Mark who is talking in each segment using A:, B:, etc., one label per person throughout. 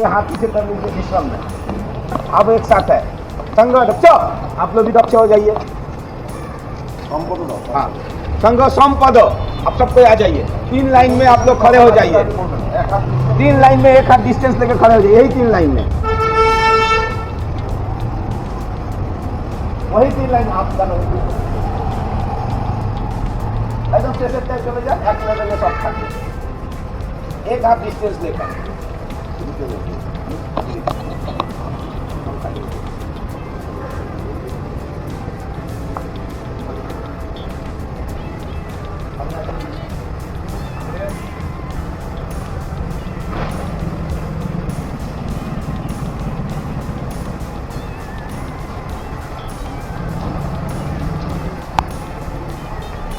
A: हाथ पीछे कर लीजिए विश्राम में। अब एक साथ है संघ दक्ष, आप लोग भी दक्ष हो जाइए। हाँ संघ संपद, आप सबको आ जाइए। 3 लाइन में आप लोग खड़े हो जाइए। 3 लाइन में एक हाथ डिस्टेंस लेकर खड़े हो जाइए, यही 3 लाइन में, वही 3 लाइन आप बनो एकदम से तय चले जाए। एक लेवल में सब खा एक हाथ डिस्टेंस लेकर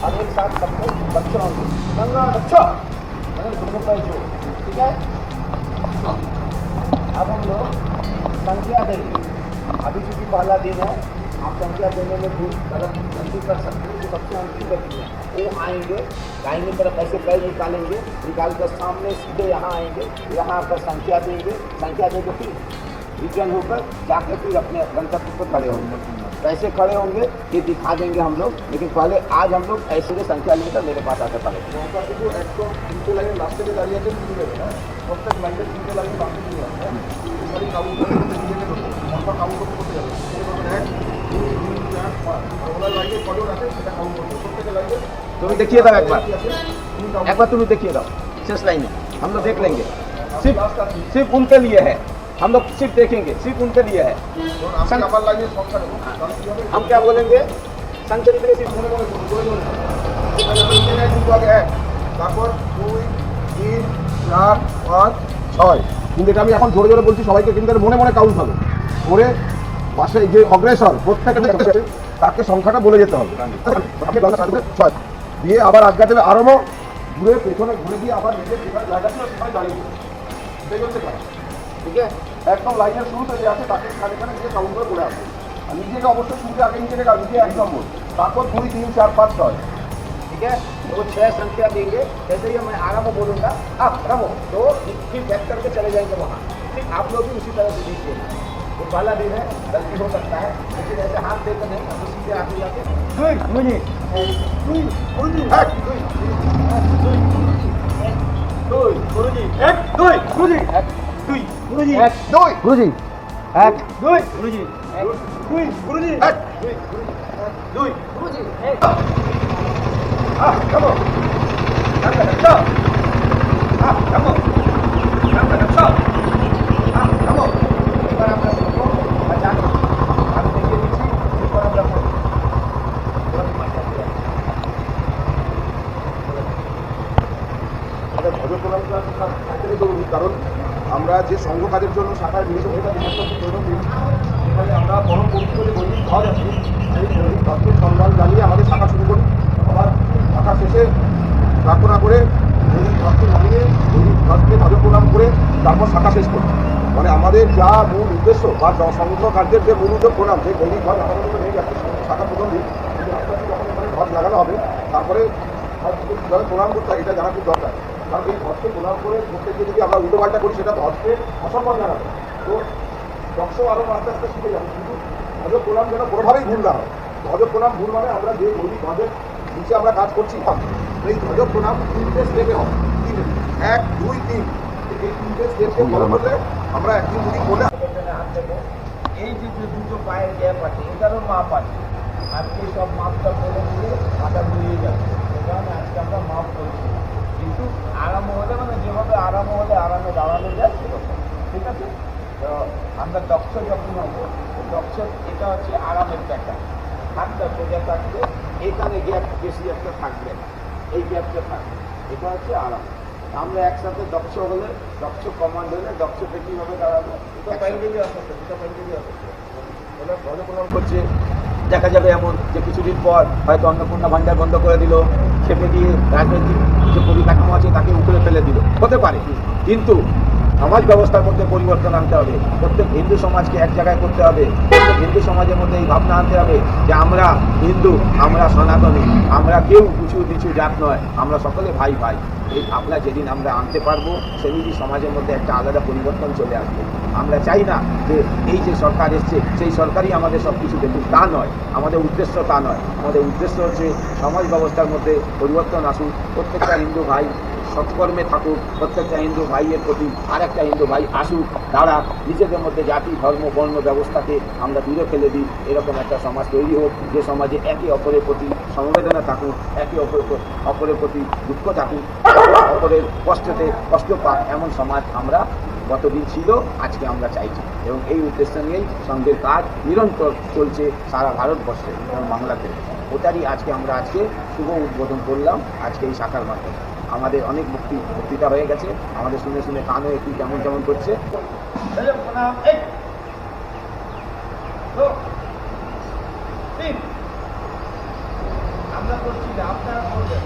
A: अब एक साथ सबको बच्चों गंगा बच्चों दोनों का जो ठीक है। अब हम लोग संख्या देंगे। अभी चूंकि पहला दिन है, आप संख्या देने में गलती कर सकते हैं। जो सबसे अंतिम व्यक्ति है वो आएंगे, दाहिनी तरफ ऐसे पैर निकालेंगे, निकाल कर सामने सीधे यहाँ आएंगे, यहाँ आकर संख्या देंगे। संख्या देकर फिर रिटर्न होकर जाकर फिर अपने गंतव्य पर खड़े होंगे। कैसे खड़े होंगे ये दिखा देंगे हम लोग, लेकिन पहले आज हम लोग ऐसे ही संख्या लेकर मेरे पास आकर पड़े। तुम्हें देखिए दाओ एक बार तुम्हें देखिए दाओ शेष लाइन है, हम लोग देख लेंगे। सिर्फ उनके लिए है, हम लोग सिर्फ देखेंगे, सिर्फ उनके लिए है। हम क्या बोलेंगे संचरित কিন্তু এটা আমি এখন জোরে জোরে বলছি, সবাইকে কিন্তু মনে মনে কাউন্ট হবে করে পাশে যে অগ্রেসর প্রত্যেকটা তাকে সংখ্যাটা বলে যেতে হবে। 6 দিয়ে আবার আজ্ঞা দেবে আরম্ভ, ঘুরে পেছনে ঘুরে দিয়ে আবার নিজের যেখানে জায়গা ছিল সেখানে দাঁড়িয়ে যাবে। ঠিক আছে, একদম লাইনের শুরুতে যে আছে তাকে এখানে নিজে কাউন্ট করে পড়ে আসবে। আর নিজেকে অবশ্যই শুরুতে আগে নিজেকে নিজে 1 নম্বর, তারপর 2 3 4 5 6। ठीक है, तो 6 संख्या देंगे। जैसे ही मैं आराम बोलूँगा आप रमो तो फिर बैक करके चले जाएंगे वहाँ। ठीक, आप लोग भी उसी तरह से दीजिए। तो पहला दिन है, गलती हो सकता है, लेकिन ऐसे हाथ देकर नहीं, हम सीधे आगे जाके गुरुजी কারণ আমরা যে সংঘ কাজের জন্য শাখায় বিশেষতা সেখানে আমরা পরম পবিত্র যে বৈদিক ধ্বজ আছে সেই বৈদিক ধ্বজকে সম্মান জানিয়ে আমাদের শাখা শুরু করি। আবার শাখা শেষে প্রার্থনা করে বৈদিক ধ্বজকে নামিয়ে বৈদিক ধ্বজকে ধ্বজ প্রণাম করে তারপর শাখা শেষ করি। মানে আমাদের যা মূল উদ্দেশ্য বা সংঘ কার্যের যে মূল উদ্যোগ প্রণাম, সেই বৈদিক ধ্বজ আপাতত নেই যাচ্ছে শাখা প্রথম দিন, কিন্তু আস্তে আস্তে যখন এখানে ধ্বজ লাগানো হবে তারপরে ধ্বজ প্রণাম করতে হয়, এটা জানা খুব দরকার। কারণ এই ধ্বজকে প্রণাম করে প্রত্যেককে যদি আমরা উল্টো পাল্টা করি সেটা ধ্বজকে অসম্মান জানাবে। তো দক্ষ আরও আস্তে আস্তে শিখে যাবে, কিন্তু ধ্বজ প্রণাম যেন কোনোভাবেই ভুল না হয়। ধ্বজ প্রণাম ভুল মানে আমরা যে বৈদিক ধ্বজের নিচে আমরা কাজ করছি, এই ধ্বজ প্রণাম 3টে স্টেপে হয়। 1 2 3, এই 3টে স্টেপকে ফলো করলে আমরা একদিন যদি বলে এই যে দুটো পায়ের গ্যাপ আছে এটারও মাপ আছে। আজকে সব মাপটা বলে দিয়ে মাথা ঘুরিয়ে যাবে, কারণে আজকে আমরা মাপ করছি। কিন্তু আরাম হলে মানে যেভাবে আরাম হলে আরামে দাঁড়ানো যায় সেরকম। ঠিক আছে, তো আমরা দক্ষ যখন হবো, দক্ষ এটা হচ্ছে আরামের প্যাটার্ন। হাতটা সোজা থাকবে, এখানে গ্যাপ বেশি একটা থাকবে না, এই গ্যাপটা থাকবে, এটা হচ্ছে আরাম। আমরা একসাথে দক্ষ হলে, দক্ষ কমান্ড হলে দক্ষকে কীভাবে দাঁড়াবো, এটা প্যান্ডেলি আসতে, এটা প্যান্ডেলি আসতে ওরা ধ্বজপ্রণাম করছে। দেখা যাবে এমন যে কিছুদিন পর হয়তো অন্নপূর্ণা ভাণ্ডার বন্ধ করে দিল, খেপে দিয়ে রাজনৈতিক যে পরিকাঠামো আছে তাকে উপরে ফেলে দিল, হতে পারে। কিন্তু সমাজ ব্যবস্থার মধ্যে পরিবর্তন আনতে হবে। প্রত্যেক হিন্দু সমাজকে এক জায়গায় করতে হবে। প্রত্যেক হিন্দু সমাজের মধ্যে এই ভাবনা আনতে হবে যে আমরা হিন্দু, আমরা সনাতনী, আমরা কেউ কিছু কিছু জাত নয়, আমরা সকলে ভাই ভাই। এই ভাবনা যেদিন আমরা আনতে পারবো সেদিনই সমাজের মধ্যে একটা আলাদা পরিবর্তন চলে আসবে। আমরা চাই না যে এই যে সরকার এসছে সেই সরকারই আমাদের সব কিছু দেখুক, তা নয়। আমাদের উদ্দেশ্য তা নয়। আমাদের উদ্দেশ্য হচ্ছে সমাজ ব্যবস্থার মধ্যে পরিবর্তন আসুক, প্রত্যেকটা হিন্দু ভাই সৎকর্মে থাকুক, প্রত্যেকটা হিন্দু ভাইয়ের প্রতি আরেকটা হিন্দু ভাই আসুক, তারা নিজেদের মধ্যে জাতি ধর্ম বর্ণ ব্যবস্থাকে আমরা দূরে ফেলে দিই। এরকম একটা সমাজ তৈরি হোক যে সমাজে একে অপরের প্রতি সমবেদনা থাকুক, একে অপরের প্রতি দুঃখ থাকুক, অপরের কষ্ট পাক, এমন সমাজ আমরা গতদিন ছিল, আজকে আমরা চাইছি। এবং এই উদ্দেশ্য নিয়েই সংঘের কাজ নিরন্তর চলছে সারা ভারতবর্ষে এবং বাংলাতে। ওটারই আমরা শুভ উদ্বোধন করলাম আজকে এই শাখার মাধ্যমে। আমাদের অনেক বক্তৃতা হয়ে গেছে, আমাদের শুনে শুনে কানও একটু কেমন কেমন করছে।
B: আমরা করছি না, আপনারা করবেন।